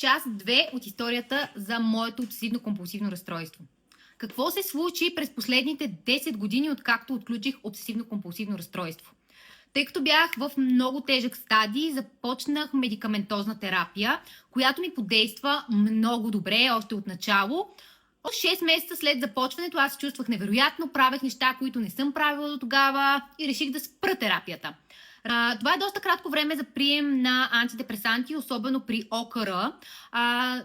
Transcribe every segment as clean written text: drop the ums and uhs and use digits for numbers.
Част 2 от историята за моето обсесивно-компулсивно разстройство. Какво се случи през последните 10 години, откакто отключих обсесивно-компулсивно разстройство? Тъй като бях в много тежък стадий, започнах медикаментозна терапия, която ми подейства много добре още от начало. От 6 месеца след започването аз се чувствах невероятно, правех неща, които не съм правила до тогава и реших да спра терапията. Това е доста кратко време за прием на антидепресанти, особено при ОКР,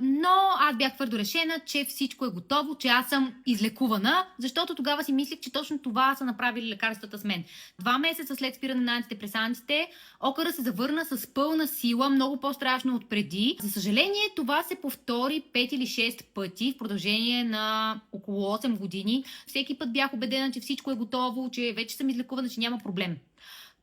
но аз бях твърдо решена, че всичко е готово, че аз съм излекувана, защото тогава си мислех, че точно това са направили лекарствата с мен. 2 месеца след спиране на антидепресантите, ОКР се завърна с пълна сила, много по-страшно от преди. За съжаление, това се повтори 5 или 6 пъти в продължение на около 8 години. Всеки път бях убедена, че всичко е готово, че вече съм излекувана, че няма проблем.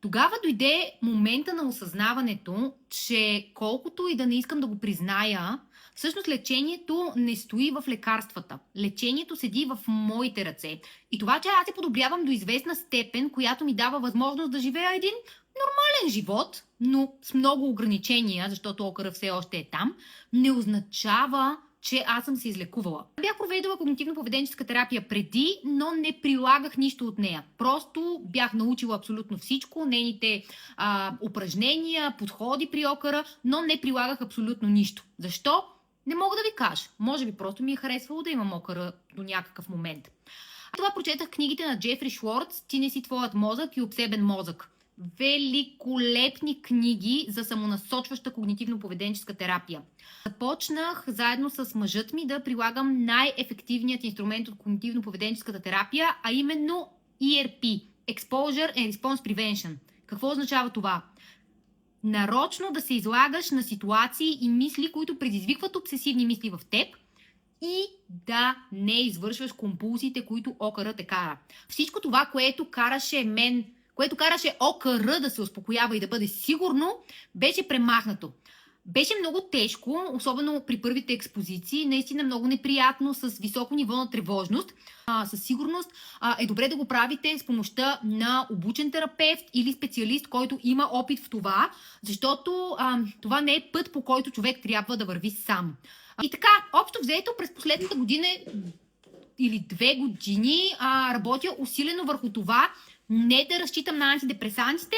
Тогава дойде момента на осъзнаването, че колкото и да не искам да го призная, всъщност лечението не стои в лекарствата. Лечението седи в моите ръце. И това, че аз се подобрявам до известна степен, която ми дава възможност да живея един нормален живот, но с много ограничения, защото ОКР все още е там, не означава, че аз съм се излекувала. Бях проведала когнитивно-поведенческа терапия преди, но не прилагах нищо от нея. Просто бях научила абсолютно всичко, нейните упражнения, подходи при ОКР, но не прилагах абсолютно нищо. Защо? Не мога да ви кажа. Може би просто ми е харесвало да имам ОКР до някакъв момент. Това прочетах книгите на Джефри Шварц "Ти не си твоят мозък" и "Обсебен мозък". Великолепни книги за самонасочваща когнитивно-поведенческа терапия. Започнах заедно с мъжът ми да прилагам най-ефективният инструмент от когнитивно-поведенческата терапия, а именно ERP – Exposure and Response Prevention. Какво означава това? Нарочно да се излагаш на ситуации и мисли, които предизвикват обсесивни мисли в теб, и да не извършваш компулсиите, които ОКР те кара. Всичко това, което караше ОКР да се успокоява и да бъде сигурно, беше премахнато. Беше много тежко, особено при първите експозиции, наистина много неприятно, с високо ниво на тревожност. Със сигурност е добре да го правите с помощта на обучен терапевт или специалист, който има опит в това, защото това не е път, по който човек трябва да върви сам. И така, общо взето, през последната година или 2 години работя усилено върху това не да разчитам на антидепресантите,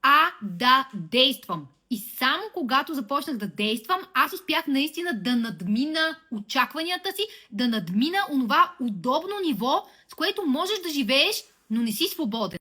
а да действам. И само когато започнах да действам, аз успях наистина да надмина очакванията си, да надмина онова удобно ниво, с което можеш да живееш, но не си свободен.